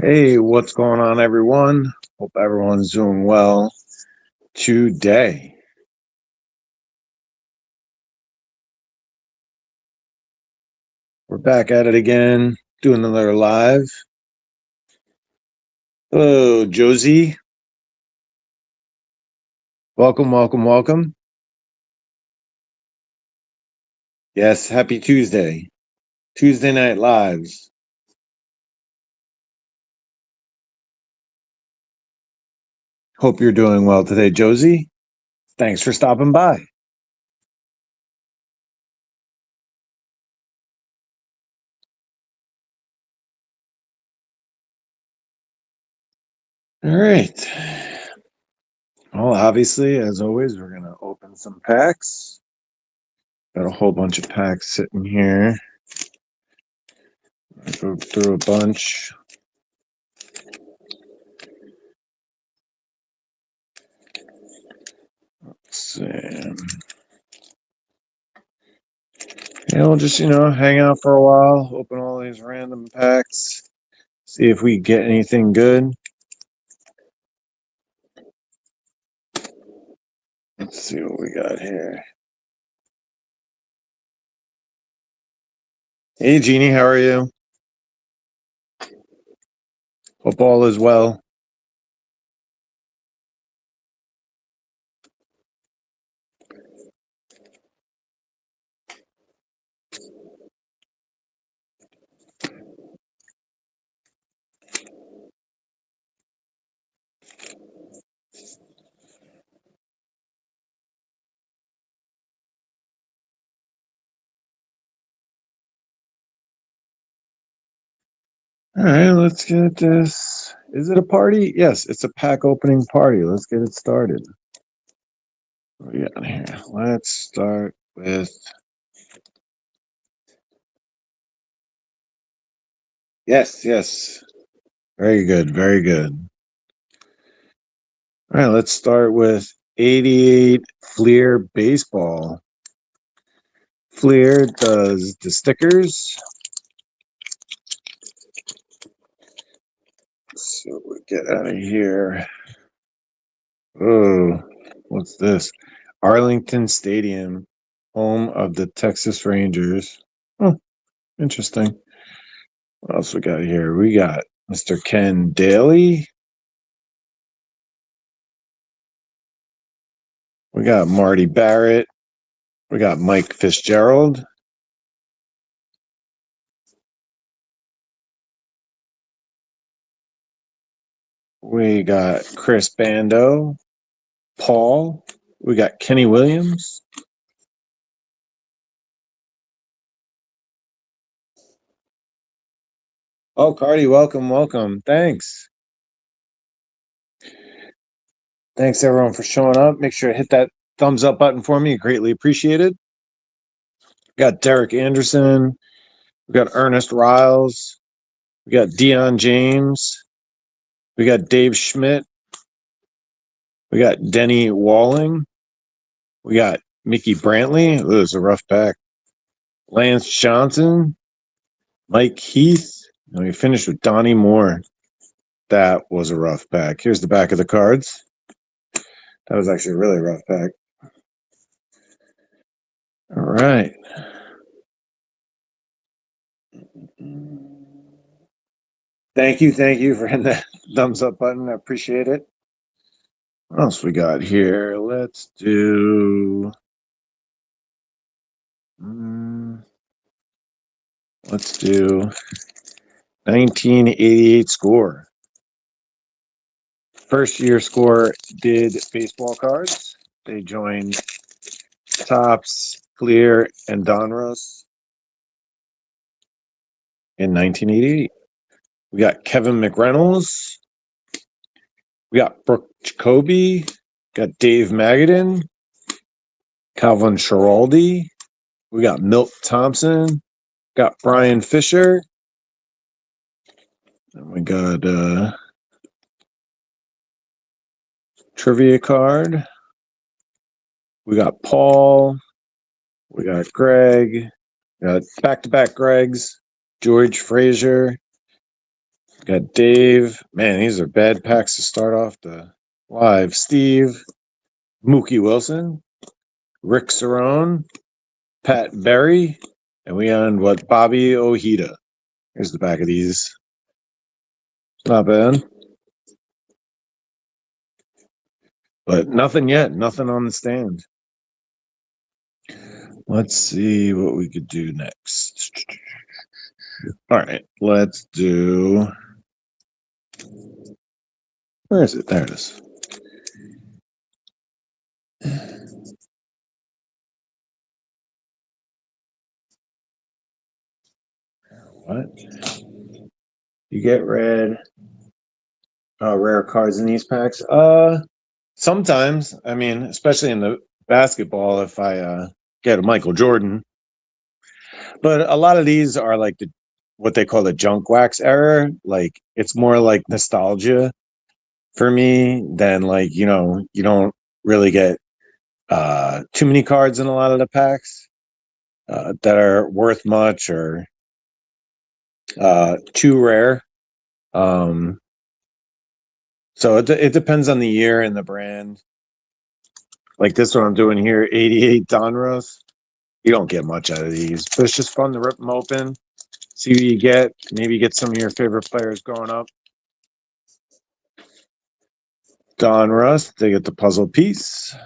Hey, what's going on, everyone? Hope everyone's doing well today. We're back at it again, doing another live. Hello, Josie. Welcome, welcome, welcome. Yes, happy Tuesday. Tuesday night lives. Hope you're doing well today, Josie. Thanks for stopping by. All right. Well, obviously, as always, we're going to open some packs. Got a whole bunch of packs sitting here. Go through a bunch. Let's see. Yeah, we'll just, hang out for a while, open all these random packs, see if we get anything good. Let's see what we got here. Hey, Jeannie, how are you? Hope all is well. All right, let's get this. Is it a party? Yes, it's a pack opening party. Let's get it started. What do we got here? Let's start with. Yes, yes. Very good, very good. All right, let's start with 88 Fleer Baseball. Fleer does the stickers. So we get out of here. Oh, what's this? Arlington Stadium, home of the Texas Rangers. Oh, interesting. What else we got here? We got Mr. Ken Daly. We got Marty Barrett. We got Mike Fitzgerald. We got Chris Bando. Paul. We got Kenny Williams. Oh, Cardi, welcome, welcome. Thanks. Thanks, everyone, for showing up. Make sure to hit that thumbs up button for me. Greatly appreciated. We got Derek Anderson. We got Ernest Riles. We got Dion James. We got Dave Schmidt. We got Denny Walling. We got Mickey Brantley. It was a rough pack. Lance Johnson. Mike Heath. And we finished with Donnie Moore. That was a rough pack. Here's the back of the cards. That was actually a really rough pack. All right. Thank you for hitting that thumbs up button. I appreciate it. What else we got here? Let's do. Let's do 1988 score. First year score did baseball cards. They joined Topps, Clear, and Donruss in 1988. We got Kevin McReynolds. We got Brooke Jacoby. Got Dave Magadan. Calvin Schiraldi. We got Milt Thompson. Got Brian Fisher. And we got trivia card. We got Paul. We got Greg. We got back-to-back Gregs. George Frazier. Got Dave. Man, these are bad packs to start off the live. Steve, Mookie Wilson, Rick Cerrone, Pat Berry, and we end what Bobby Ojeda. Here's the back of these. Not bad. But nothing yet. Nothing on the stand. Let's see what we could do next. All right, let's do. Where is it? There it is. What? You get rare cards in these packs? Sometimes. I mean, especially in the basketball, if I get a Michael Jordan. But a lot of these are like what they call the junk wax era. Like it's more like nostalgia for me than like, you don't really get too many cards in a lot of the packs that are worth much or too rare. So it depends on the year and the brand. Like this one I'm doing here, 88 Donruss. You don't get much out of these, but it's just fun to rip them open, see what you get. Maybe get some of your favorite players growing up. Donruss, they get the puzzle piece.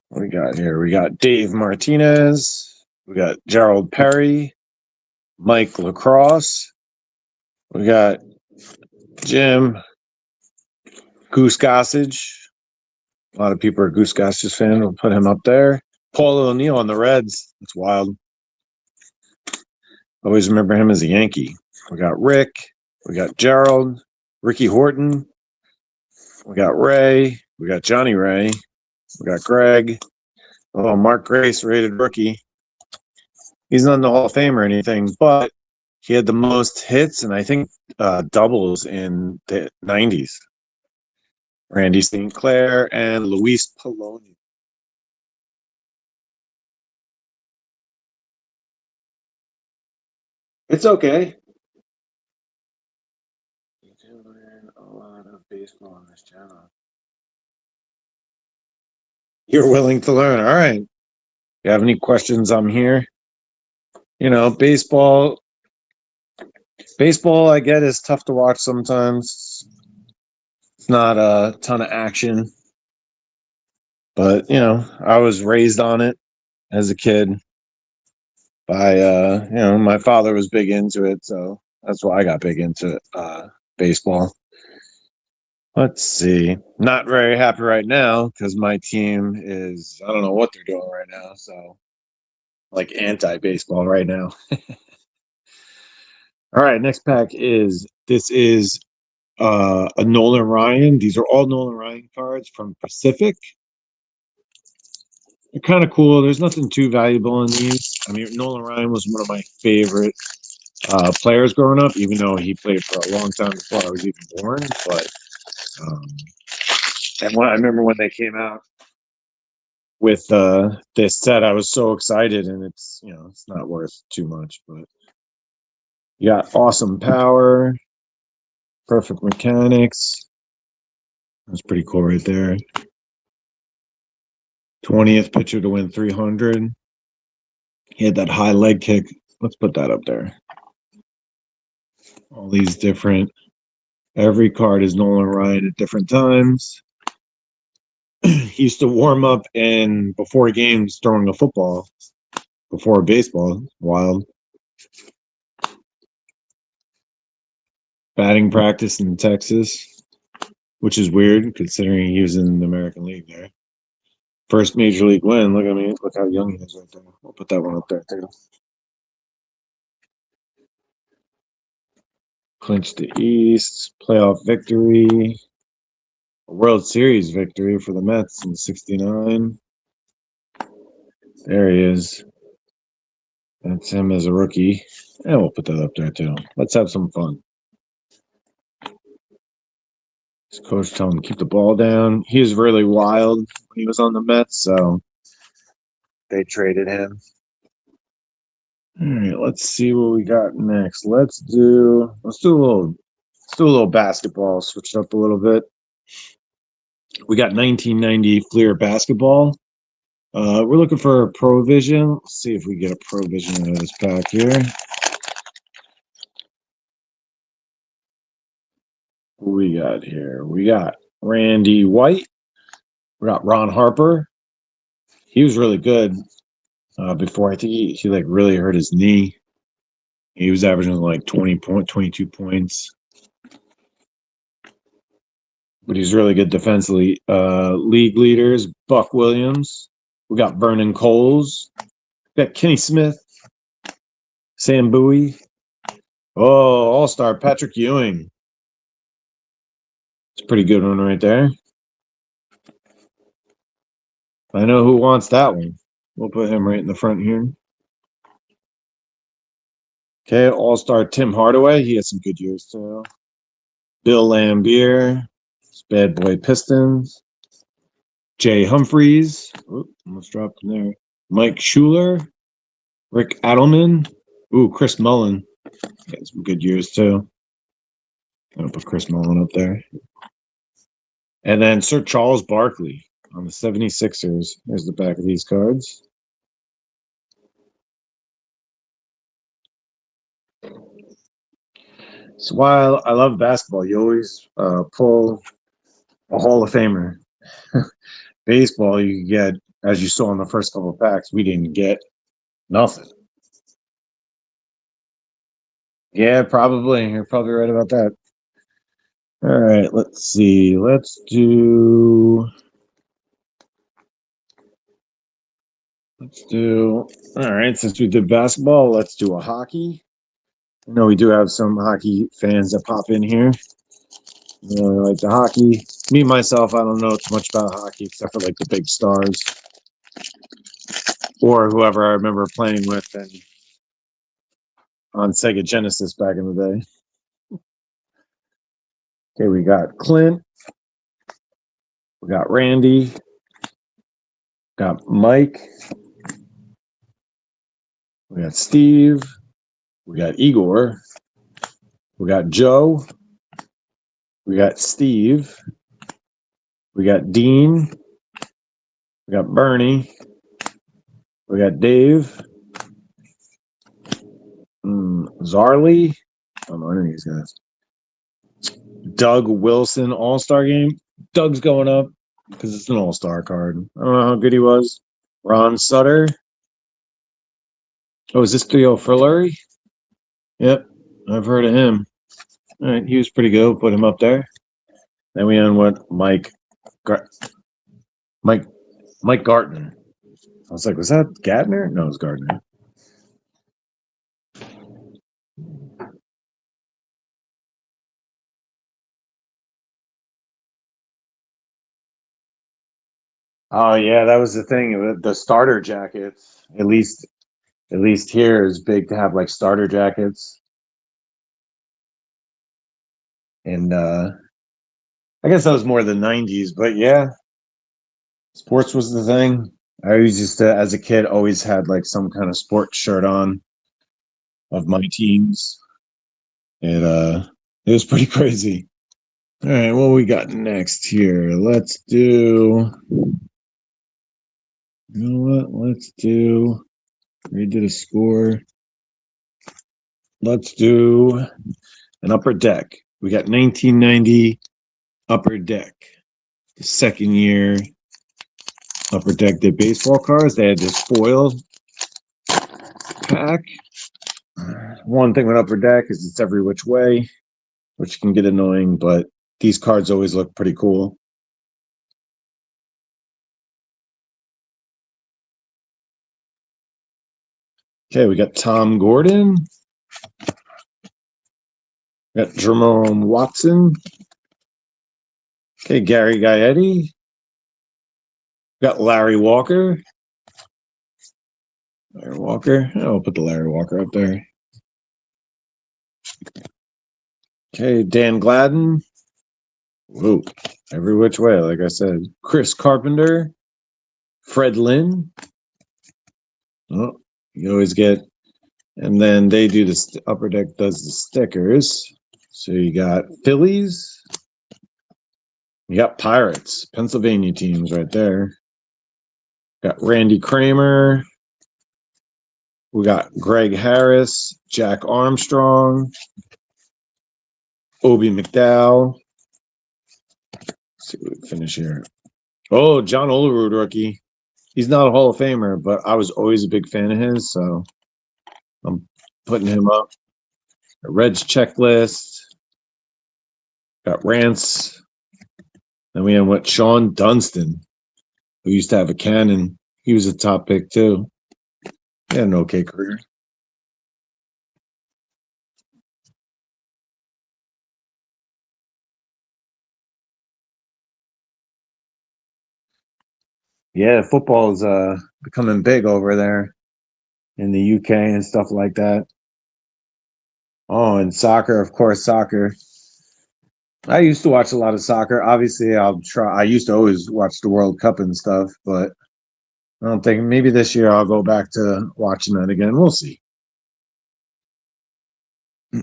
What we got here? We got Dave Martinez. We got Gerald Perry, Mike Lacrosse. We got Jim Goose Gossage. A lot of people are Goose Gossage fans. We'll put him up there. Paul O'Neill on the Reds. It's wild. Always remember him as a Yankee. We got Rick. We got Gerald. Ricky Horton. We got Ray. We got Johnny Ray. We got Greg. Oh, Mark Grace, rated rookie. He's not in the Hall of Fame or anything, but he had the most hits and I think doubles in the 90s. Randy St. Clair and Luis Poloni. It's okay. You can learn a lot of baseball on this channel. You're willing to learn. All right. You have any questions? I'm here. Baseball, I get is tough to watch sometimes. It's not a ton of action, but I was raised on it as a kid by my father was big into it, so that's why I got big into baseball. Let's see. Not very happy right now because my team is, I don't know what they're doing right now, so like anti-baseball right now. All right, next pack this is a Nolan Ryan. These are all Nolan Ryan cards from Pacific. They're kind of cool. There's nothing too valuable in these. I mean, Nolan Ryan was one of my favorite players growing up, even though he played for a long time before I was even born. But um, and I remember when they came out with this set, I was so excited, and it's not worth too much, but you got awesome power, perfect mechanics. That's pretty cool right there. 20th pitcher to win 300. He had that high leg kick. Let's put that up there. All these different. Every card is Nolan Ryan at different times. He used to warm up before games throwing a football, before baseball. Wild. Batting practice in Texas, which is weird considering he was in the American League there. First major league win. Look at me. Look how young he is right there. I'll put that one up there too. Clinched the East. Playoff victory. A World Series victory for the Mets in '69. There he is. That's him as a rookie. And we'll put that up there too. Let's have some fun. His coach told him to keep the ball down. He was really wild when he was on the Mets, so they traded him. All right, let's see what we got next. Let's do a little basketball. Switch it up a little bit. We got 1990 Fleer basketball. We're looking for a Provision. Let's see if we get a Provision out of this pack here. What we got here? We got Randy White. We got Ron Harper. He was really good before. I think he like really hurt his knee. He was averaging like 22 points. But he's really good defensively. League leaders, Buck Williams. We got Vernon Coles. We got Kenny Smith. Sam Bowie. Oh, All-Star Patrick Ewing. It's a pretty good one right there. I know who wants that one. We'll put him right in the front here. Okay, All-Star Tim Hardaway. He had some good years too. Bill Lambier. Bad Boy Pistons. Jay Humphreys. Ooh, almost dropped in there. Mike Schuler. Rick Adelman. Ooh, Chris Mullen. Got some good years too. I'm gonna put Chris Mullen up there. And then Sir Charles Barkley on the 76ers. Here's the back of these cards. So while I love basketball, you always pull a Hall of Famer. Baseball, you get, as you saw in the first couple of packs, we didn't get nothing. Yeah, probably. You're probably right about that. All right, let's see. All right, since we did basketball, let's do a hockey. I know we do have some hockey fans that pop in here. Like the hockey. Me, myself, I don't know too much about hockey except for like the big stars or whoever I remember playing with and on Sega Genesis back in the day. Okay, we got Clint. We got Randy. Got Mike. We got Steve. We got Igor. We got Joe. We got Steve. We got Dean. We got Bernie. We got Dave. Zarly. I don't know any of these guys. Doug Wilson All-Star Game. Doug's going up because it's an All-Star card. I don't know how good he was. Ron Sutter. Oh, is this Theo Furluri? Yep, I've heard of him. All right, he was pretty good. We'll put him up there. Then we end with Mike Gartner. I was like, was that Gatner? No, it was Gardner. Oh yeah, that was the thing. The starter jackets, at least here is big to have like starter jackets. And I guess that was more the 90s, but yeah, sports was the thing. I always used to, as a kid, always had like some kind of sports shirt on of my teams. It was pretty crazy. All right, what we got next here? Let's do. You know what? Let's do. We did a score. Let's do an upper deck. We got 1990 upper deck. The second year upper deck did baseball cards. They had this foil pack. One thing with upper deck is it's every which way, which can get annoying, but these cards always look pretty cool. Okay, we got Tom Gordon. We got Jerome Watson. Okay, Gary Gaetti. We got Larry Walker. Larry Walker. I'll put the Larry Walker up there. Okay, Dan Gladden. Whoa, every which way, like I said. Chris Carpenter. Fred Lynn. Oh, you always get And then they do this. Upper Deck does the stickers. So you got Phillies. You got Pirates, Pennsylvania teams right there. Got Randy Kramer. We got Greg Harris, Jack Armstrong, Obi McDowell. Let's see what we finish here. Oh, John Olerud rookie. He's not a Hall of Famer, but I was always a big fan of his, so I'm putting him up. A Reds checklist. Got Rance. Then we have what Sean Dunston, who used to have a cannon. He was a top pick too. He had an okay career. Yeah, football is becoming big over there in the UK and stuff like that. Oh, and soccer, of course, soccer. I used to watch a lot of soccer. Obviously, I'll try. I used to always watch the World Cup and stuff, but I don't think maybe this year I'll go back to watching that again. We'll see. All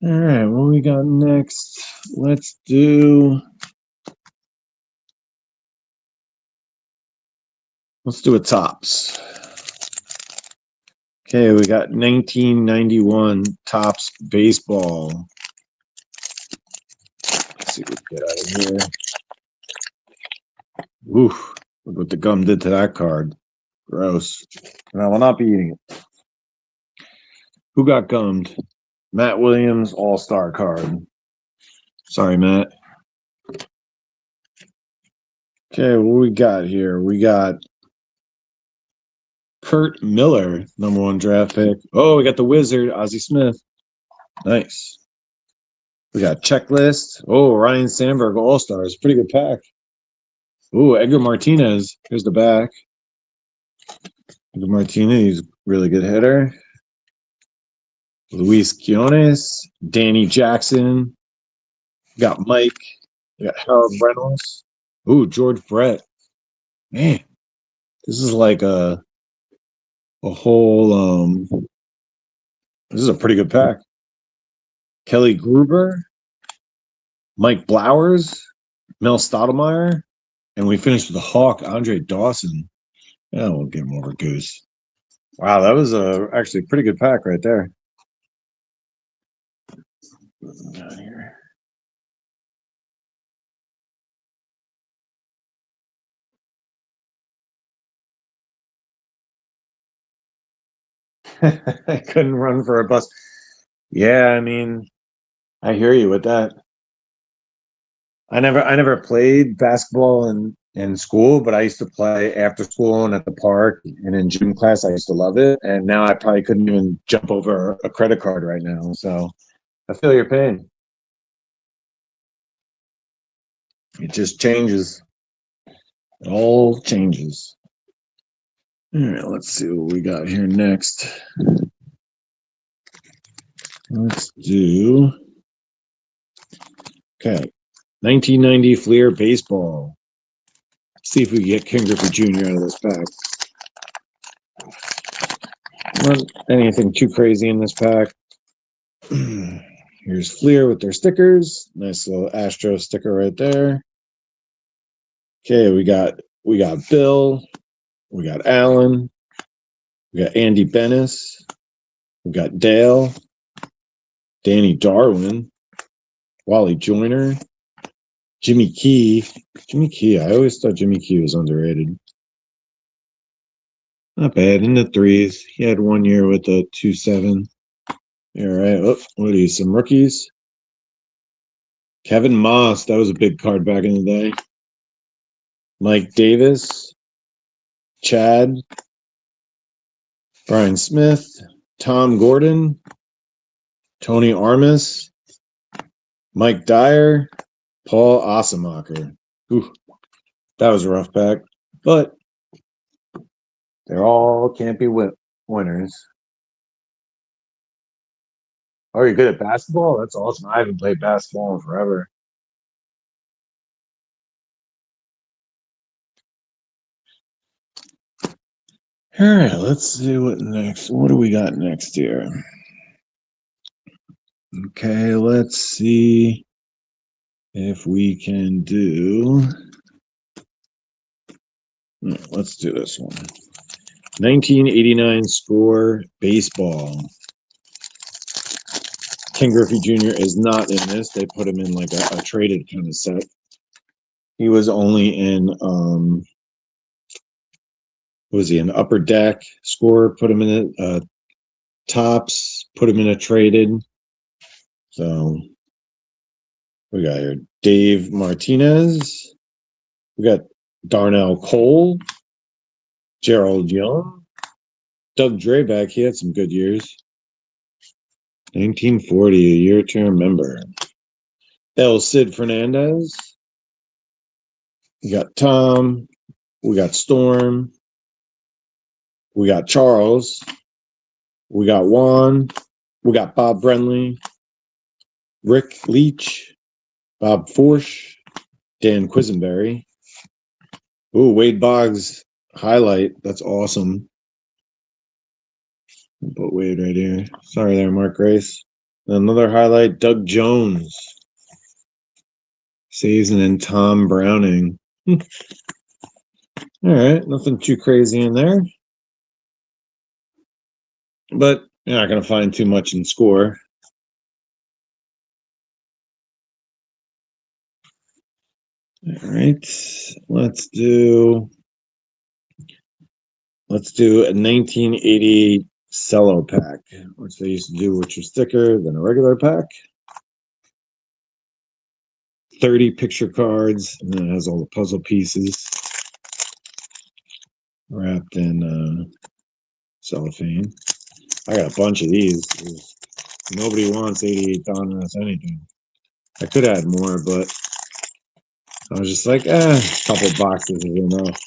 right, what we got next? Let's do a tops. Okay, we got 1991 tops baseball. Let's see what we get out of here. Oof, look what the gum did to that card. Gross. And I will not be eating it. Who got gummed? Matt Williams, all-star card. Sorry, Matt. Okay, what we got here? We got Kurt Miller, #1 draft pick. Oh, we got the Wizard, Ozzie Smith. Nice. We got checklist. Oh, Ryan Sandberg, all-stars. Pretty good pack. Oh, Edgar Martinez. Here's the back. Edgar Martinez, he's a really good hitter. Luis Quinones, Danny Jackson. We got Mike. We got Harold Reynolds. Ooh, George Brett. Man, this is like a whole this is a pretty good pack. Kelly Gruber, Mike Blowers, Mel Stottlemyre, and we finished with the Hawk, Andre Dawson. Yeah, we'll give him over Goose. Wow, that was actually a pretty good pack right there. I couldn't run for a bus. Yeah, I mean, I hear you with that. I never played basketball in school, but I used to play after school and at the park and in gym class. I used to love it, and now I probably couldn't even jump over a credit card right now. So I feel your pain. It just changes. It all changes. All right, let's see what we got here next. Let's do okay. 1990 Fleer baseball. Let's see if we can get King Griffey Jr. out of this pack. Not anything too crazy in this pack. Here's Fleer with their stickers. Nice little Astro sticker right there. Okay, we got Bill, we got Alan, we got Andy Bennis, we got Dale, Danny Darwin, Wally Joyner, Jimmy Key. Jimmy Key, I always thought Jimmy Key was underrated. Not bad in the threes. He had 1 year with a 2.7. All right. Oh, what are these? Some rookies. Kevin Moss. That was a big card back in the day. Mike Davis. Chad. Brian Smith. Tom Gordon. Tony Armas. Mike Dyer. Paul Osemacher. Ooh, that was a rough pack. But they're all can't be winners. Oh, you're good at basketball? That's awesome. I haven't played basketball in forever. All right, let's see what next. What do we got next here? Okay, let's see if we can do. Let's do this one. 1989 score baseball. Ken Griffey Jr. is not in this. They put him in like a traded kind of set. He was only in was he an upper deck score? Put him in a tops. Put him in a traded. So we got here Dave Martinez. We got Darnell Cole, Gerald Young, Doug Drabeck. He had some good years. 1940, a year to remember. El Cid Fernandez. We got Tom. We got Storm. We got Charles. We got Juan. We got Bob Brenly. Rick Leach. Bob Forsch. Dan Quisenberry. Ooh, Wade Boggs highlight. That's awesome. I'll put Wade right here. Sorry there, Mark Grace. Another highlight, Doug Jones. Season and Tom Browning. All right, nothing too crazy in there. But you're not going to find too much in score. All right, let's do a 1980 cello pack, which they used to do, which was thicker than a regular pack. 30 picture cards, and then it has all the puzzle pieces wrapped in cellophane. I got a bunch of these. Nobody wants 88 Dominus anything. I could add more, but I was just like, a couple boxes is enough.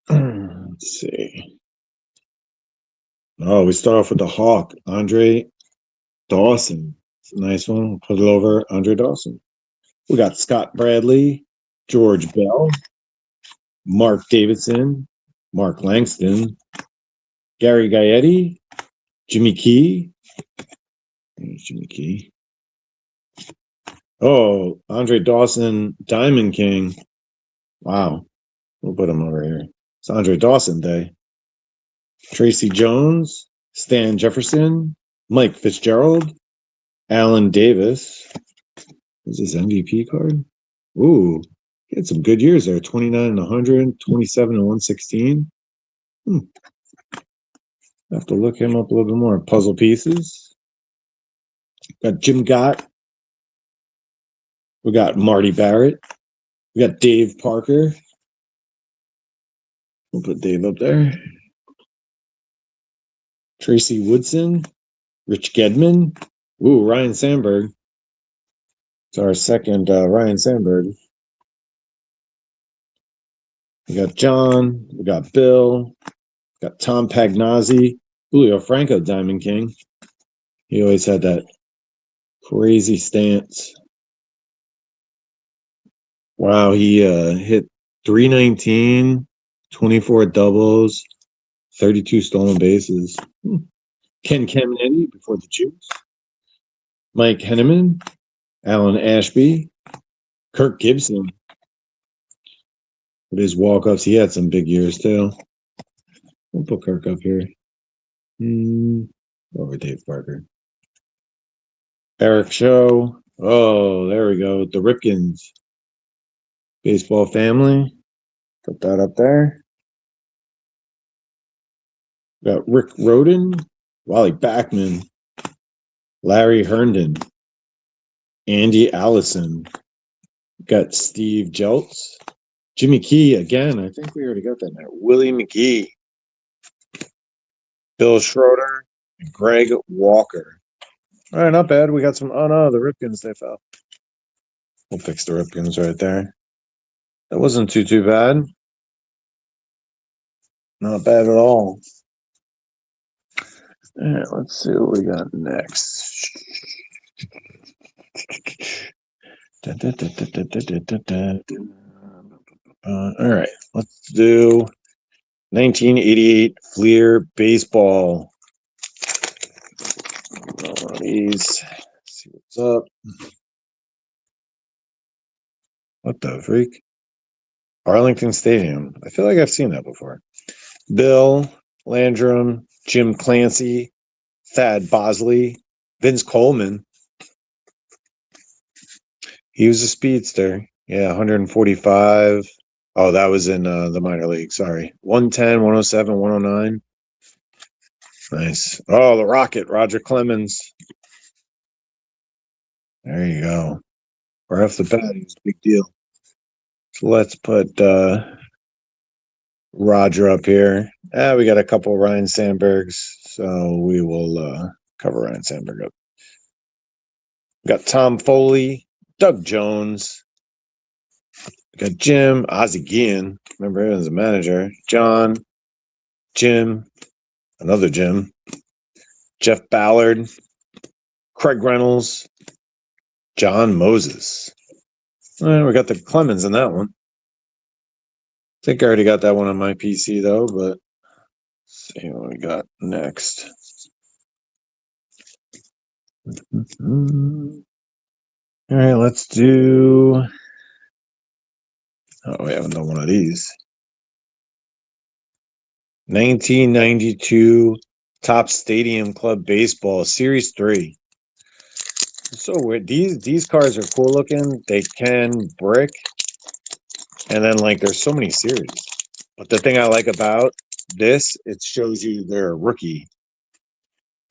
Let's see. Oh, we start off with the Hawk, Andre Dawson. It's a nice one. We'll put it over Andre Dawson. We got Scott Bradley, George Bell, Mark Davidson, Mark Langston, Gary Gaetti, Jimmy Key. There's Jimmy Key. Oh, Andre Dawson, Diamond King. Wow. We'll put him over here. It's Andre Dawson Day. Tracy Jones, Stan Jefferson, Mike Fitzgerald, Alan Davis. Is this MVP card? Ooh, he had some good years there. 29 and 100, 27 and 116. I have to look him up a little bit more. Puzzle pieces. Got Jim Gott. We got Marty Barrett. We got Dave Parker. We'll put Dave up there. Tracy Woodson. Rich Gedman. Ooh, Ryan Sandberg. It's our second Ryan Sandberg. We got John. We got Bill. We got Tom Pagnazzi. Julio Franco, Diamond King. He always had that crazy stance. Wow, he hit 319, 24 doubles, 32 stolen bases. Ken Caminiti before the Jews. Mike Henneman, Alan Ashby, Kirk Gibson. With his walk-ups, he had some big years too. We'll put Kirk up here. Over Dave Parker. Eric Show. Oh, there we go. The Ripkins. Baseball family. Put that up there. Got Rick Roden, Wally Backman, Larry Herndon, Andy Allison. Got Steve Jeltz, Jimmy Key again. I think we already got that now. Willie McGee, Bill Schroeder, and Greg Walker. All right, not bad. We got some. Oh no, the Ripkins, they fell. We'll fix the Ripkins right there. That wasn't too bad. Not bad at all. All right, let's see what we got next. All right, let's do 1988 Fleer baseball. One of these. Let's see what's up. What the freak? Arlington Stadium. I feel like I've seen that before. Bill Landrum, Jim Clancy, Thad Bosley, Vince Coleman. He was a speedster. Yeah, 145. Oh, that was in the minor league. Sorry. 110, 107, 109. Nice. Oh, the Rocket, Roger Clemens. There you go. Right off the bat, he's a big deal. So let's put Roger up here. We got a couple Ryan Sandbergs, so we will cover Ryan Sandberg up. We got Tom Foley, Doug Jones. We got Jim Ozzie Guillen. Remember him as a manager. John, Jim, another Jim, Jeff Ballard, Craig Reynolds, John Moses. We got the Clemens in that one. I think I already got that one on my PC though, but let's see what we got next. All right, let's do. Oh, we haven't done one of these. 1992 Topps Stadium Club Baseball Series 3. So weird. These cards are cool looking. They can brick. And then like there's so many series. But the thing I like about this, it shows you their rookie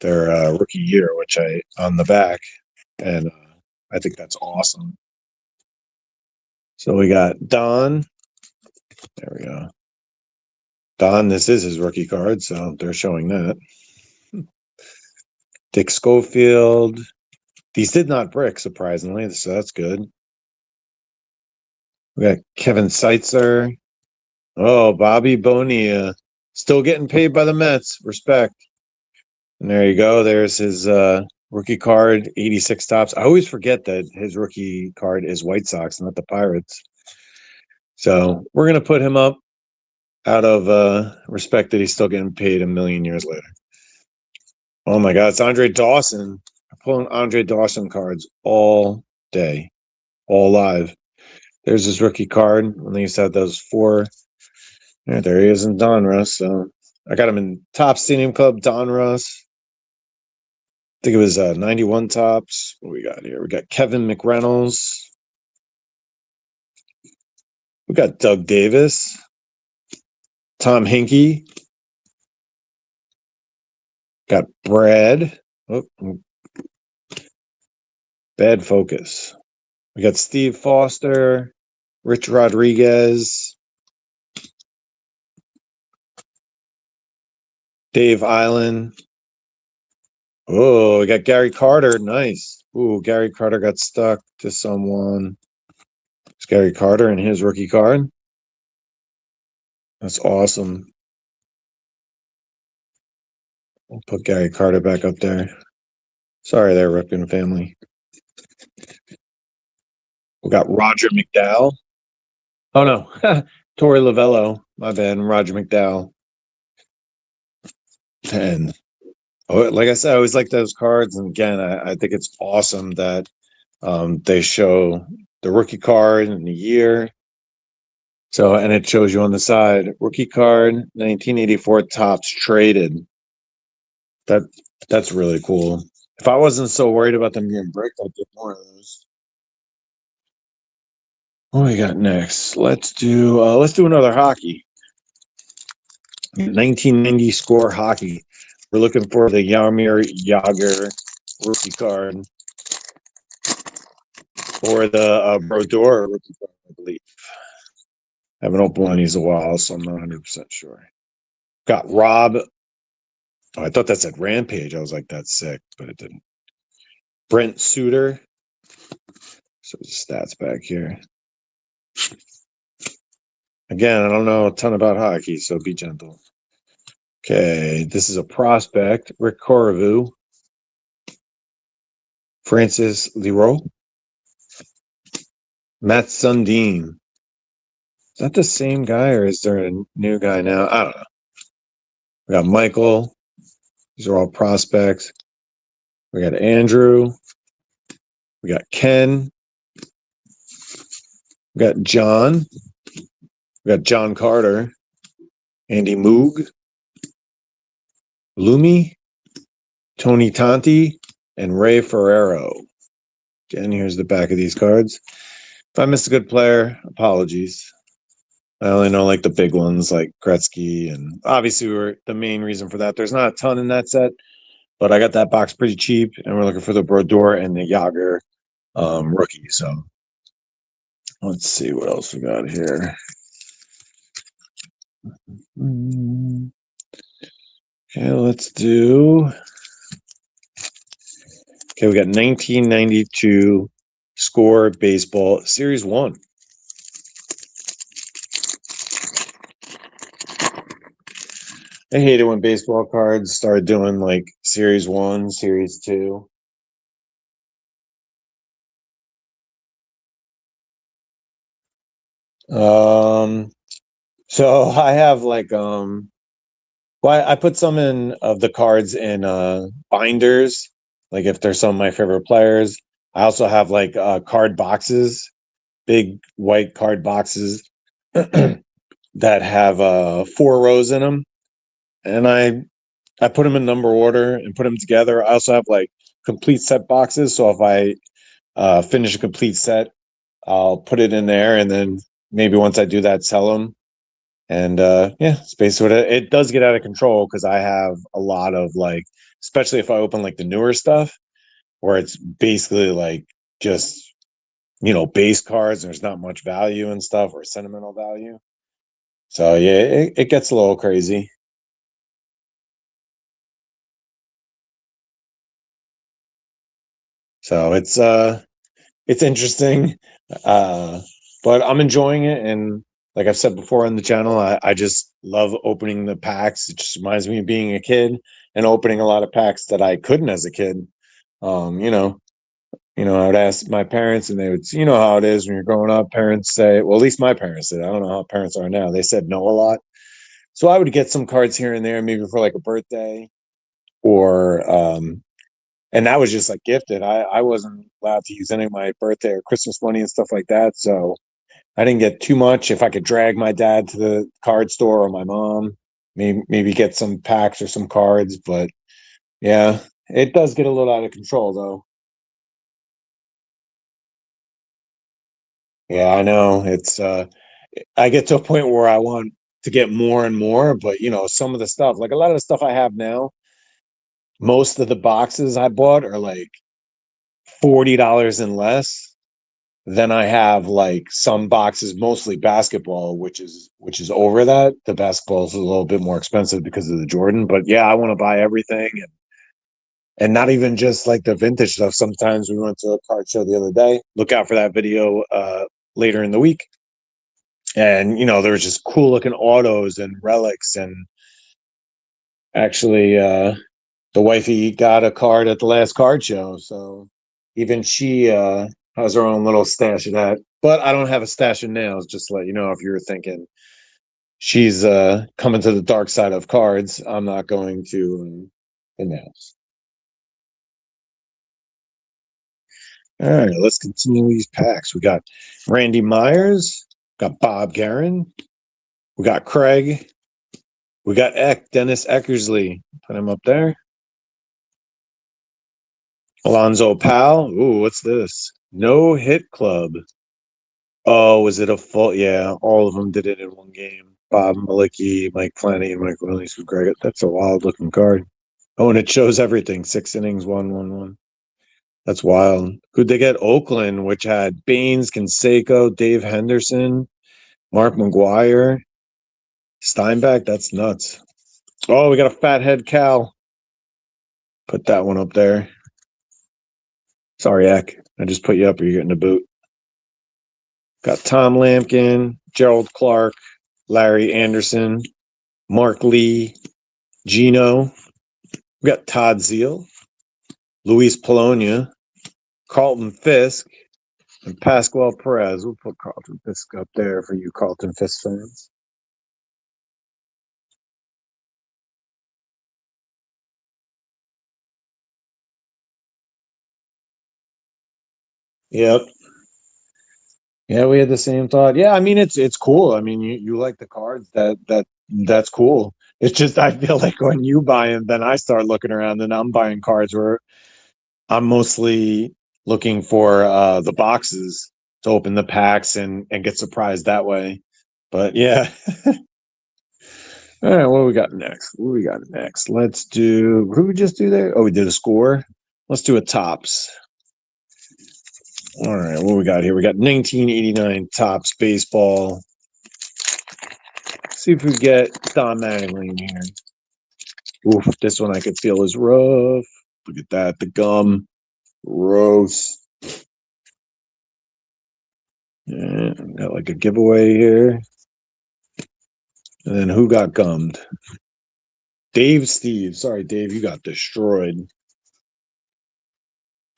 year, which I on the back. And I think that's awesome. So we got Don. There we go. Don, this is his rookie card, so they're showing that. Dick Schofield. These did not brick, surprisingly, so that's good. We got Kevin Seitzer. Oh, Bobby Bonilla. Still getting paid by the Mets. Respect. And there you go. There's his rookie card, 86 Topps. I always forget that his rookie card is White Sox, not the Pirates. So we're going to put him up out of respect that he's still getting paid a million years later. Oh my God, it's Andre Dawson. I'm pulling Andre Dawson cards all day, all live. There's his rookie card. When they used to have those 4. Yeah, there he is in Donruss. So I got him in Topps Stadium Club, Donruss. I think it was 91 Topps. What we got here? We got Kevin McReynolds. We got Doug Davis. Tom Hinkie. Got Brad. Oh, bad focus. We got Steve Foster. Rich Rodriguez. Dave Island. Oh, we got Gary Carter. Nice. Ooh, Gary Carter got stuck to someone. It's Gary Carter and his rookie card. That's awesome. We'll put Gary Carter back up there. Sorry there, Ripken family. We got Roger McDowell. Oh, no. Torey Lovello. My bad. Roger McDowell. 10. Oh, like I said, I always like those cards. And again, I think it's awesome that they show the rookie card and the year. So, and it shows you on the side, rookie card, 1984 Topps traded. That's really cool. If I wasn't so worried about them getting bricked, I'd get more of those. What we got next? Let's do another hockey. 1990 score hockey. We're looking for the Jaromir Jagr rookie card or the Brodeur rookie card, I believe. I haven't opened one of these in a while, so I'm not 100% sure. Got Rob. Oh, I thought that said Rampage. I was like, that's sick, but it didn't. Brent Suter. So the stats back here. Again, I don't know a ton about hockey, so be gentle. Okay, this is a prospect. Rick Corriveau. Francis Leroux. Matt Sundin. Is that the same guy or is there a new guy now? I don't know. We got Michael. These are all prospects. We got Andrew. We got Ken. We got John. We got John Carter. Andy Moog. Lumi. Tony Tanti. And Ray Ferrero. And here's the back of these cards. If I missed a good player, apologies. I only know like the big ones like Gretzky, and obviously we're the main reason for that. There's not a ton in that set, but I got that box pretty cheap, and we're looking for the Brodeur and the Yager rookie. So let's see what else we got here. Okay, let's do. Okay, we got 1992 Score Baseball Series 1. I hate it when baseball cards start doing like Series 1, Series 2. So I have like well, I put some in of the cards in binders, like if there's some of my favorite players. I also have like card boxes, big white card boxes that have 4 rows in them, and I put them in number order and put them together. I also have like complete set boxes, so if I finish a complete set, I'll put it in there, and then maybe once I do that, sell them. And yeah, it's basically what it does get out of control because I have a lot of like, especially if I open like the newer stuff where it's basically like just, base cards. There's not much value and stuff or sentimental value. So yeah, it gets a little crazy. So it's interesting. Uh, but I'm enjoying it. And like I've said before on the channel, I just love opening the packs. It just reminds me of being a kid and opening a lot of packs that I couldn't as a kid. Um, you know, I would ask my parents and they would, how it is when you're growing up. Parents say, well, at least my parents did. I don't know how parents are now. They said no a lot. So I would get some cards here and there, maybe for like a birthday or and that was just like gifted. I wasn't allowed to use any of my birthday or Christmas money and stuff like that. So I didn't get too much. If I could drag my dad to the card store or my mom, maybe get some packs or some cards. But yeah, it does get a little out of control though. Yeah, I know. It's I get to a point where I want to get more and more, but some of the stuff, like a lot of the stuff I have now, most of the boxes I bought are like $40 and less. Then I have like some boxes, mostly basketball, which is over that. The basketball is a little bit more expensive because of the Jordan, but yeah, I want to buy everything and not even just like the vintage stuff. Sometimes we went to a card show the other day. Look out for that video later in the week. And there was just cool looking autos and relics, and actually the wifey got a card at the last card show, so even she has her own little stash of that. But I don't have a stash of nails, just to let you know if you were thinking she's coming to the dark side of cards. I'm not going to the nails. All right, let's continue these packs. We got Randy Myers, got Bob Guerin, we got Craig, we got Dennis Eckersley. Put him up there. Alonzo Powell. Ooh, what's this? No Hit Club. Oh, was it a full? Yeah, all of them did it in one game. Bob Malicki, Mike Flannery, and Mike Williams with Greg. That's a wild looking card. Oh, and it shows everything. 6 innings, 1-1-1. That's wild. Who'd they get? Oakland, which had Baines, Canseco, Dave Henderson, Mark McGuire, Steinbeck. That's nuts. Oh, we got a fathead Cal. Put that one up there. Sorry, Eck. I just put you up or you're getting a boot. Got Tom Lampkin, Gerald Clark, Larry Anderson, Mark Lee, Gino. We got Todd Zeal, Luis Polonia, Carlton Fisk, and Pascual Perez. We'll put Carlton Fisk up there for you Carlton Fisk fans. Yep. Yeah, we had the same thought. Yeah, I mean it's cool. I mean you like the cards that's cool. It's just I feel like when you buy them, then I start looking around and I'm buying cards where I'm mostly looking for the boxes to open the packs and get surprised that way. But yeah. All right, what we got next? What we got next? Let's do what did we just do there? Oh, we did a score. Let's do a tops. All right, what we got here? We got 1989 tops baseball. See if we get Don Mattingly in here. Oof, this one I could feel is rough. Look at that, the gum, gross. Yeah, got like a giveaway here. And then who got gummed? Steve. Sorry, Dave, you got destroyed.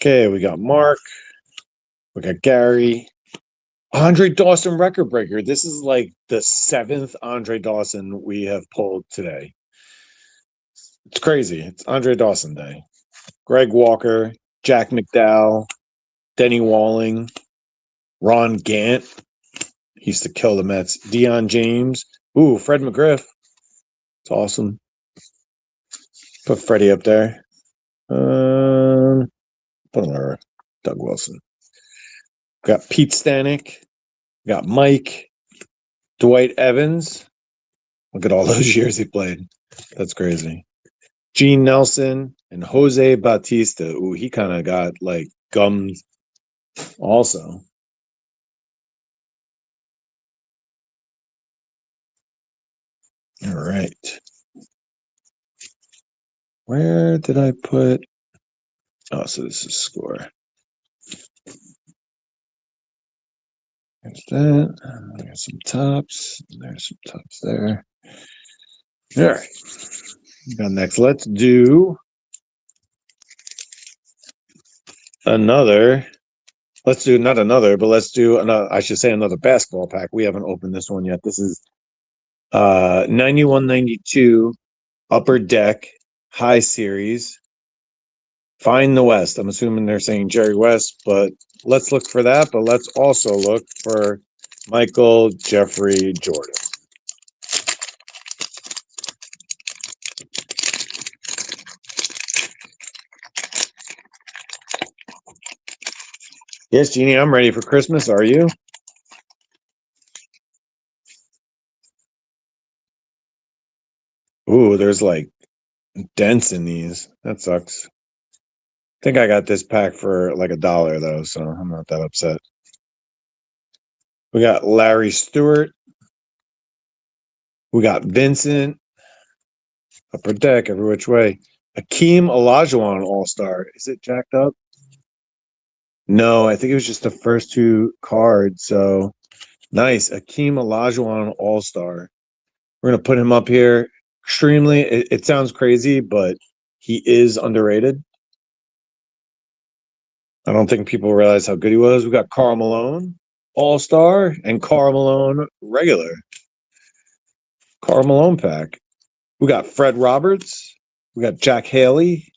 Okay, we got Mark. We got Gary. Andre Dawson record breaker. This is like the 7th Andre Dawson we have pulled today. It's crazy. It's Andre Dawson Day. Greg Walker, Jack McDowell, Denny Walling, Ron Gant. He used to kill the Mets. Deion James. Ooh, Fred McGriff. It's awesome. Put Freddie up there. Put him over Doug Wilson. Got Pete Stanek. Got Mike. Dwight Evans. Look at all those years he played. That's crazy. Gene Nelson and Jose Bautista. Ooh, he kind of got like gummed also. All right. Where did I put? Oh, so this is score. There's that. There's some tops. There's some tops there. All right. Got next. Let's do another. Let's do not another, but let's do another. I should say another basketball pack. We haven't opened this one yet. This is 91-92 Upper Deck High Series. Find the West. I'm assuming they're saying Jerry West, but let's look for that. But let's also look for Michael Jeffrey Jordan. Yes, Jeannie, I'm ready for Christmas. Are you? Ooh, there's like dents in these. That sucks. I think I got this pack for like $1 though, so I'm not that upset. We got Larry Stewart. We got Vincent. Upper Deck, every which way. Akeem Olajuwon All-Star. Is it jacked up? No, I think it was just the first 2 cards. So nice. Akeem Olajuwon All-Star. We're going to put him up here. Extremely, it sounds crazy, but he is underrated. I don't think people realize how good he was. We got Karl Malone, All-Star, and Karl Malone regular. Karl Malone pack. We got Fred Roberts. We got Jack Haley.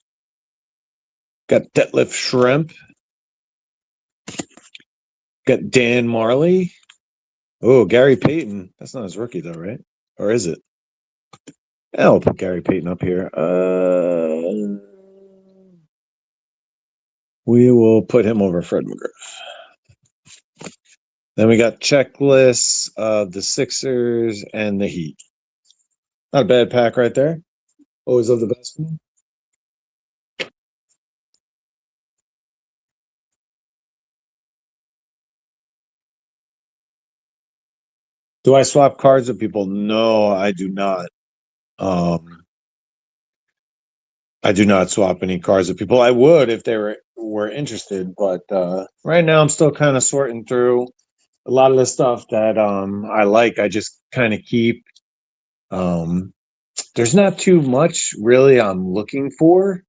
Got Detlef Schrempf. Got Dan Marley. Oh, Gary Payton. That's not his rookie though, right? Or is it? I'll put Gary Payton up here. We will put him over Fred McGriff. Then we got checklists of the Sixers and the Heat. Not a bad pack right there. Always love the best one. Do I swap cards with people? No, I do not. I do not swap any cards with people. I would if they were interested, but right now I'm still kind of sorting through a lot of the stuff that I like. I just kind of keep. There's not too much really I'm looking for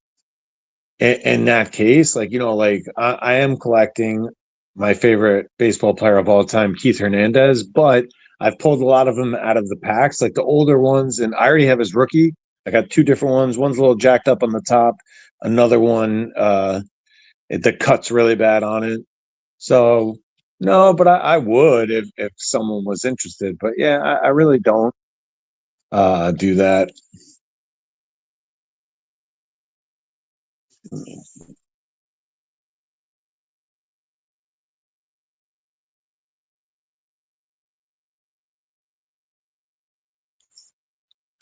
in that case. Like like I am collecting my favorite baseball player of all time, Keith Hernandez, but I've pulled a lot of them out of the packs, like the older ones, and I already have his rookie. I got 2 different ones. One's a little jacked up on the top. Another one, the cut's really bad on it. So no, but I would if someone was interested. But yeah, I really don't do that.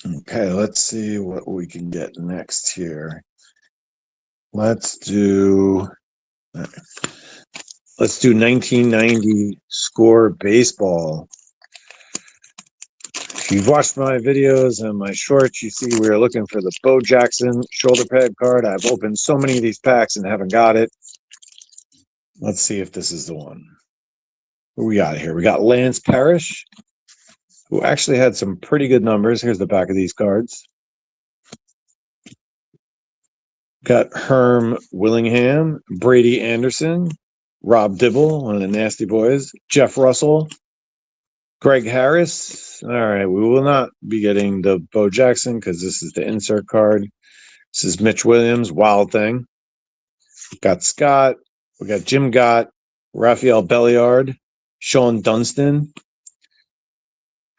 Okay, let's see what we can get next here. Let's do let's do 1990 score baseball. If you've watched my videos and my shorts, you see we are looking for the Bo Jackson shoulder pad card. I've opened so many of these packs and haven't got it. Let's see if this is the one. What we got here? We got Lance Parrish, who actually had some pretty good numbers. Here's the back of these cards. Got Herm Willingham, Brady Anderson, Rob Dibble, one of the nasty boys, Jeff Russell, Greg Harris. All right, we will not be getting the Bo Jackson because this is the insert card. This is Mitch Williams, Wild Thing. Got Scott. We got Jim Gott, Rafael Belliard, Sean Dunston,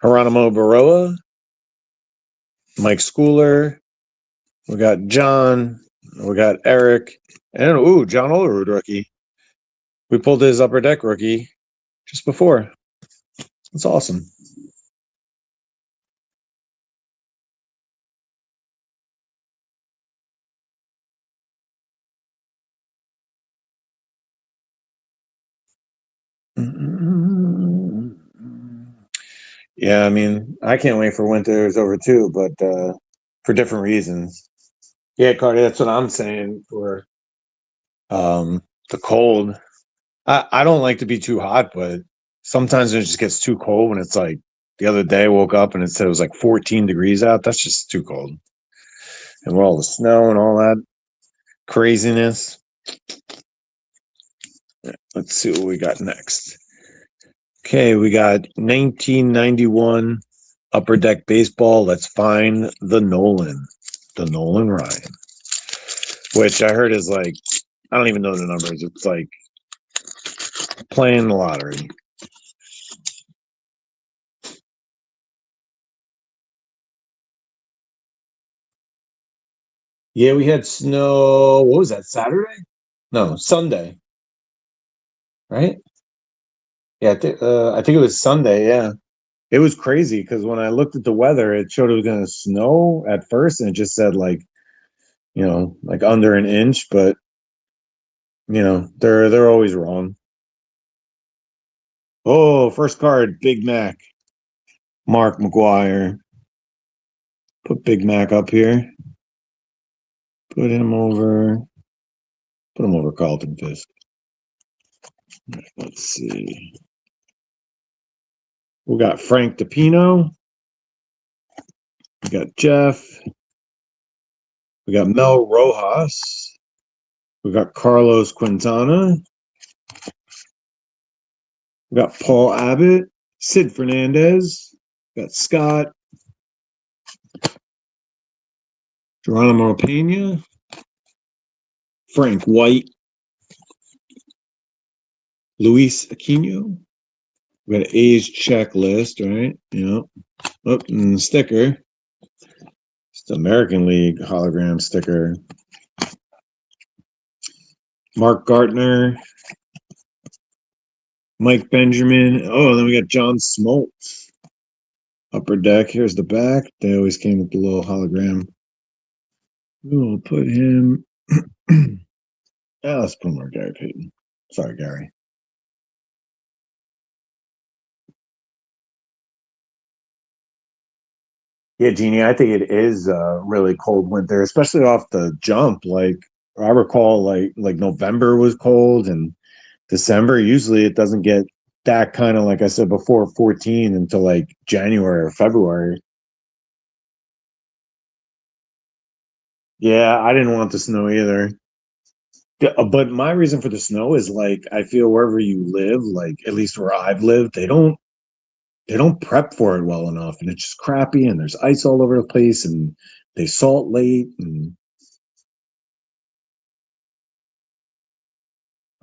Geronimo Baroa, Mike Schooler. We got John. We got Eric. And, John Olerud rookie. We pulled his upper deck rookie just before. That's awesome. Yeah, I mean, I can't wait for winter is over too, but for different reasons. Yeah, Cardi, that's what I'm saying for the cold. I don't like to be too hot, but sometimes it just gets too cold when it's like the other day I woke up and it said it was like 14 degrees out. That's just too cold. And with all the snow and all that craziness. Let's see what we got next. Okay, we got 1991 Upper Deck Baseball. Let's find the Nolan Ryan, which I heard is like, I don't even know the numbers. It's like playing the lottery. Yeah, we had snow. What was that, Saturday? No, Sunday, right? Yeah, I think it was Sunday. Yeah, it was crazy because when I looked at the weather, it showed it was going to snow at first, and it just said like, like under an inch. But they're always wrong. Oh, first card, Big Mac, Mark McGuire. Put Big Mac up here. Put him over. Put him over Carlton Fisk. Let's see. We got Frank DePino. We got Jeff. We got Mel Rojas. We got Carlos Quintana. We got Paul Abbott. Sid Fernandez. We got Scott. Geronimo Pena. Frank White. Luis Aquino. We got an A's checklist, right? Yeah. Oh, and the sticker. It's the American League hologram sticker. Mark Gartner. Mike Benjamin. Oh, then we got John Smoltz. Upper deck. Here's the back. They always came with the little hologram. We'll put him. Let's put more Gary Payton. Sorry, Gary. Yeah, Jeannie, I think it is a really cold winter, especially off the jump. Like I recall, like November was cold and December. Usually, it doesn't get that kind of like I said before, 14 until like January or February. Yeah, I didn't want the snow either. Yeah, but my reason for the snow is like I feel wherever you live, like at least where I've lived, they don't prep for it well enough, and it's just crappy, and there's ice all over the place, and they salt late, and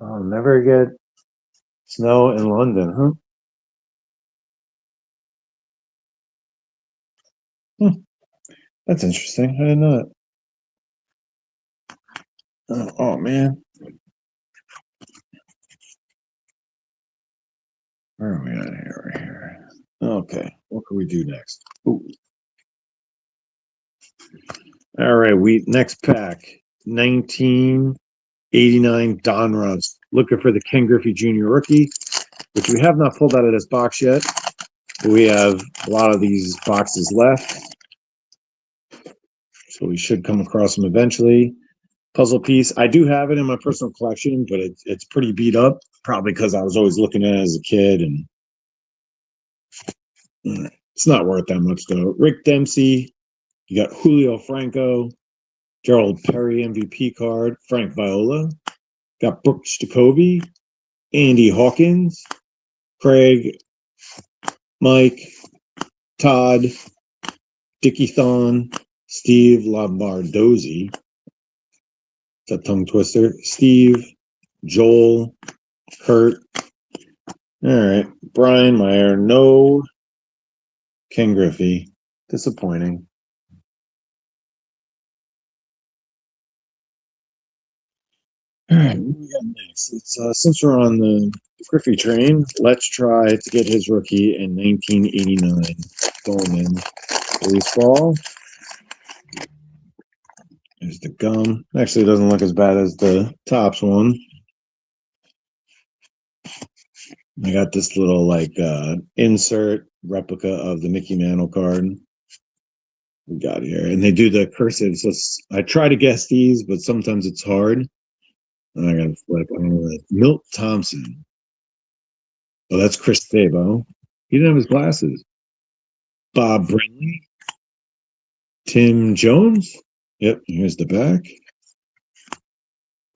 I'll never get Snow in London, huh? That's interesting. I didn't know that. Oh man. Where are we at here? Right here. Okay. What can we do next? Ooh. All right. We next pack. 1989 Donruss. Looking for the Ken Griffey Jr. rookie, which we have not pulled out of this box yet. We have a lot of these boxes left. So we should come across them eventually. Puzzle piece. I do have it in my personal collection, but it's pretty beat up, probably because I was always looking at it as a kid, and it's not worth that much though. Rick Dempsey, you got Julio Franco, Gerald Perry MVP card, Frank Viola, got Brooks Jacoby, Andy Hawkins, Craig, Mike, Todd, Dickie Thon, Steve Lombardozzi. It's a tongue twister. Steve, Joel, Kurt. All right. Brian Meyer. No. Ken Griffey. Disappointing. All right. What do we got next? Since we're on the Griffey train, let's try to get his rookie in 1989 Bowman baseball. There's the gum. Actually, it doesn't look as bad as the Topps one. I got this little insert replica of the Mickey Mantle card we got here, and they do the cursive. So I try to guess these, but sometimes it's hard. And I gotta flip. I don't know that. Milt Thompson. Oh, that's Chris Sabo. He didn't have his glasses. Bob Brenly. Tim Jones. Yep, here's the back.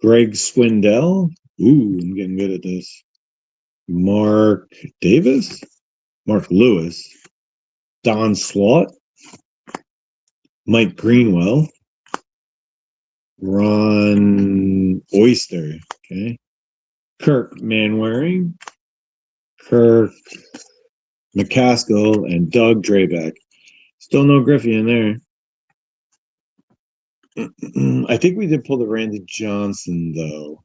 Greg Swindell. Ooh, I'm getting good at this. Mark Davis. Mark Lewis. Don Slaught. Mike Greenwell. Ron Oyster. Okay. Kirk Manwaring. Kirk McCaskill and Doug Drabeck. Still no Griffey in there. I think we did pull the Randy Johnson though.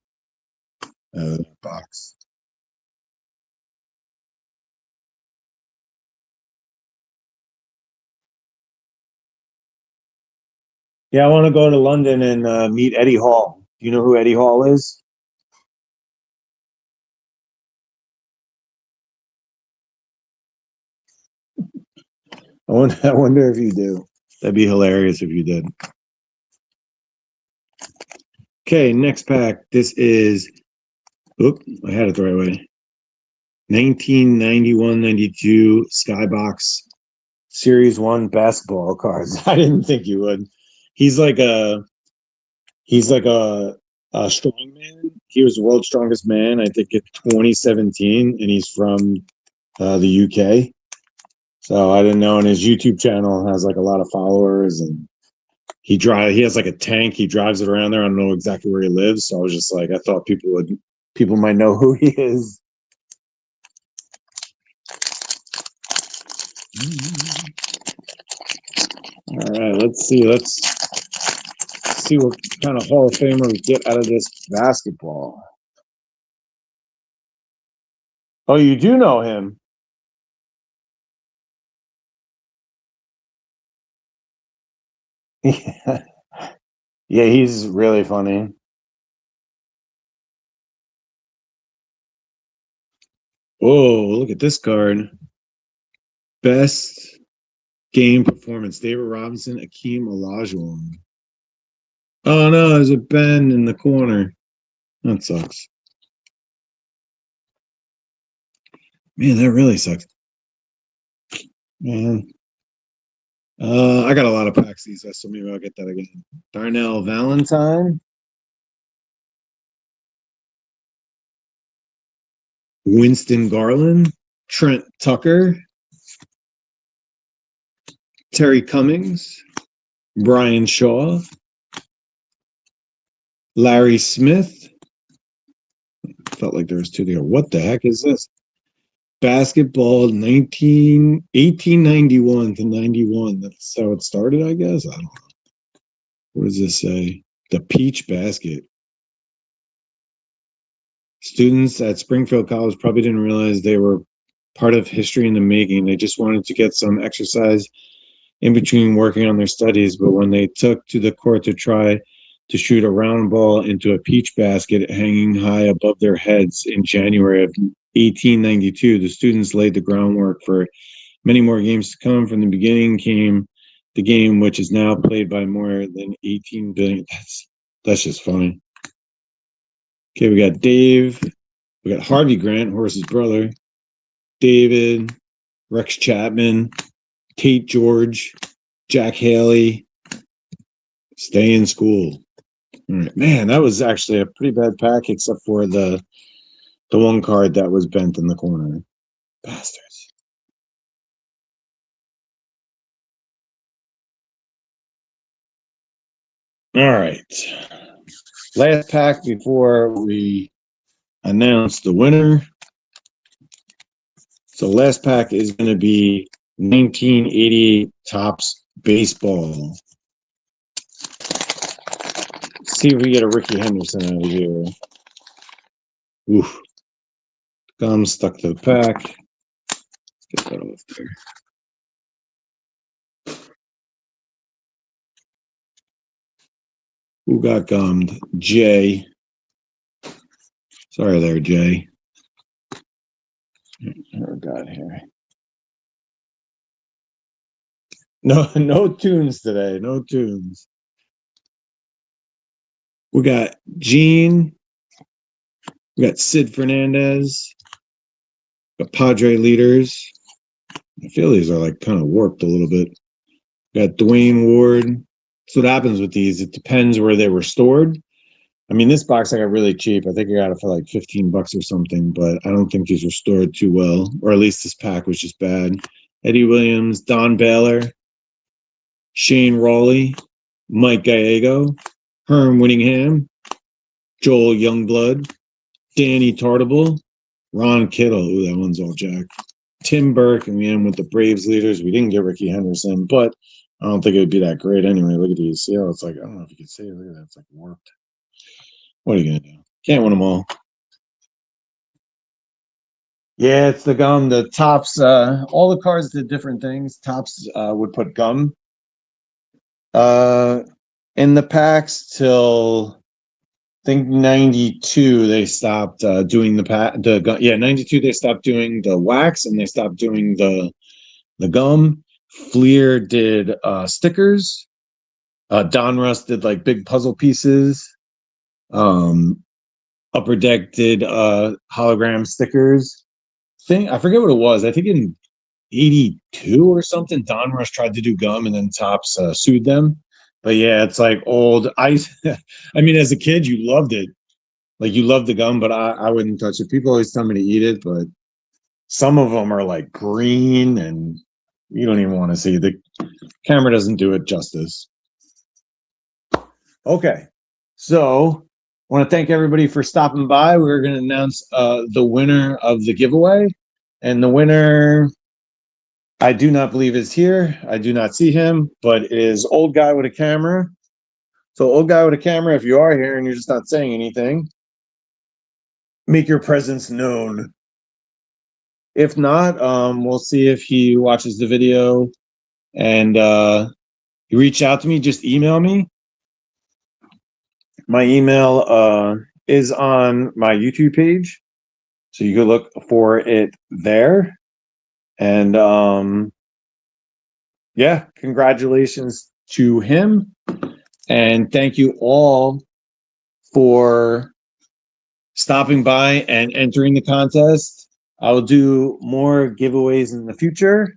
Box. Yeah, I want to go to London and meet Eddie Hall. Do you know who Eddie Hall is? I wonder if you do. That'd be hilarious if you did. Okay, next pack. This is, oop, I had it the right way. 1991-92 Skybox Series 1 basketball cards. I didn't think you would. He's like a strong man. He was the world's strongest man, I think, in 2017, and he's from the UK. So I didn't know. And his YouTube channel has like a lot of followers, and he has like a tank. He drives it around there. I don't know exactly where he lives, so I was just like, I thought people might know who he is. All right, let's see. Let's see what kind of Hall of Famer we get out of this basketball. Oh, you do know him. Yeah, he's really funny. Oh, look at this card. Best game performance. David Robinson, Akeem Olajuwon. Oh no, there's a Ben in the corner. That sucks. Man, that really sucks. Man. I got a lot of packs these, so maybe I'll get that again. Darnell Valentine. Winston Garland. Trent Tucker. Terry Cummings. Brian Shaw. Larry Smith. Felt like there was two there. What the heck is this? Basketball 1891 to 91. That's how it started, I guess. I don't know. What does this say? The Peach Basket. Students at Springfield College probably didn't realize they were part of history in the making. They just wanted to get some exercise in between working on their studies, but when they took to the court to try to shoot a round ball into a peach basket hanging high above their heads in January of 1892, the students laid the groundwork for many more games to come. From the beginning came the game, which is now played by more than 18 billion. That's just funny. Okay, we got Dave. We got Harvey Grant, Horace's brother. David, Rex Chapman, Kate George, Jack Haley. Stay in school. All right, man, that was actually a pretty bad pack, except for the one card that was bent in the corner. Bastards. All right. Last pack before we announce the winner. So last pack is going to be 1988 Topps Baseball. Let's see if we get a Ricky Henderson out of here. Oof. Gum stuck to the pack. Let's get that off there. Who got gummed? Jay. Sorry there, Jay. Oh God, here. No tunes today. No tunes. We got Gene. We got Sid Fernandez. We got Padre leaders. I feel these are like kind of warped a little bit. We got Dwayne Ward. That's what happens with these. It depends where they were stored. I mean, this box I got really cheap. I think I got it for like 15 bucks or something, but I don't think these were stored too well, or at least this pack was just bad. Eddie Williams, Don Baylor, Shane Rawley, Mike Gallego, Herm Winningham, Joel Youngblood, Danny Tartable, Ron Kittle. Ooh, that one's all jacked. Tim Burke, and we end with the Braves leaders. We didn't get Ricky Henderson, but I don't think it would be that great anyway. Look at these. See how it's like, I don't know if you can see it. Look at that. It's like warped. What are you going to do? Can't win them all. Yeah, it's the gum. The Topps, all the cards did different things. Topps would put gum in the packs till I think 92 they stopped doing the 92 they stopped doing the wax, and they stopped doing the gum. Fleer did stickers. Donruss did like big puzzle pieces. Upper Deck did hologram stickers. I forget what it was. I think in 82 or something, Donruss tried to do gum, and then Topps sued them. But yeah, it's like old. I mean, as a kid, you loved it. Like, you loved the gum, but I wouldn't touch it. People always tell me to eat it, but some of them are like green, and you don't even want to see. The camera doesn't do it justice. Okay, so I want to thank everybody for stopping by. We're going to announce the winner of the giveaway, and the winner, I do not believe is here. I do not see him, but it is Old Guy with a Camera. So Old Guy with a Camera, if you are here and you're just not saying anything, make your presence known. If not, we'll see if he watches the video and you reach out to me. Just email me. My email is on my YouTube page, so you can look for it there. And yeah, congratulations to him, and thank you all for stopping by and entering the contest. I will do more giveaways in the future.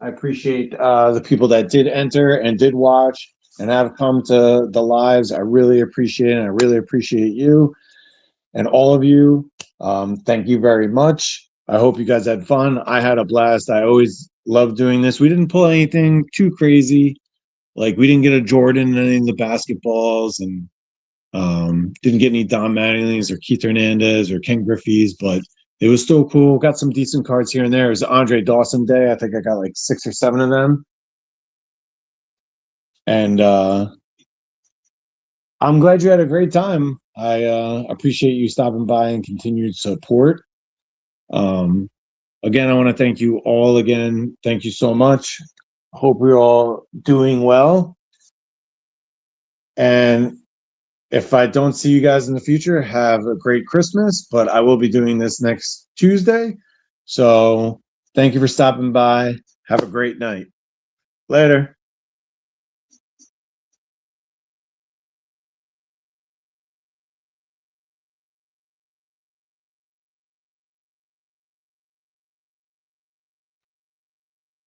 I appreciate the people that did enter and did watch and have come to the lives. I really appreciate it. I really appreciate you and all of you. Thank you very much. I hope you guys had fun. I had a blast. I always love doing this. We didn't pull anything too crazy. Like, we didn't get a Jordan in any of the basketballs, and Didn't get any Don Mattingly's or Keith Hernandez or Ken Griffey's, but it was still cool. Got some decent cards here and there. It was Andre Dawson Day. I think I got like 6 or 7 of them. And I'm glad you had a great time. I appreciate you stopping by and continued support. Again, I want to thank you all again. Thank you so much. Hope we're all doing well. And if I don't see you guys in the future, have a great Christmas. But I will be doing this next Tuesday. So thank you for stopping by. Have a great night. Later.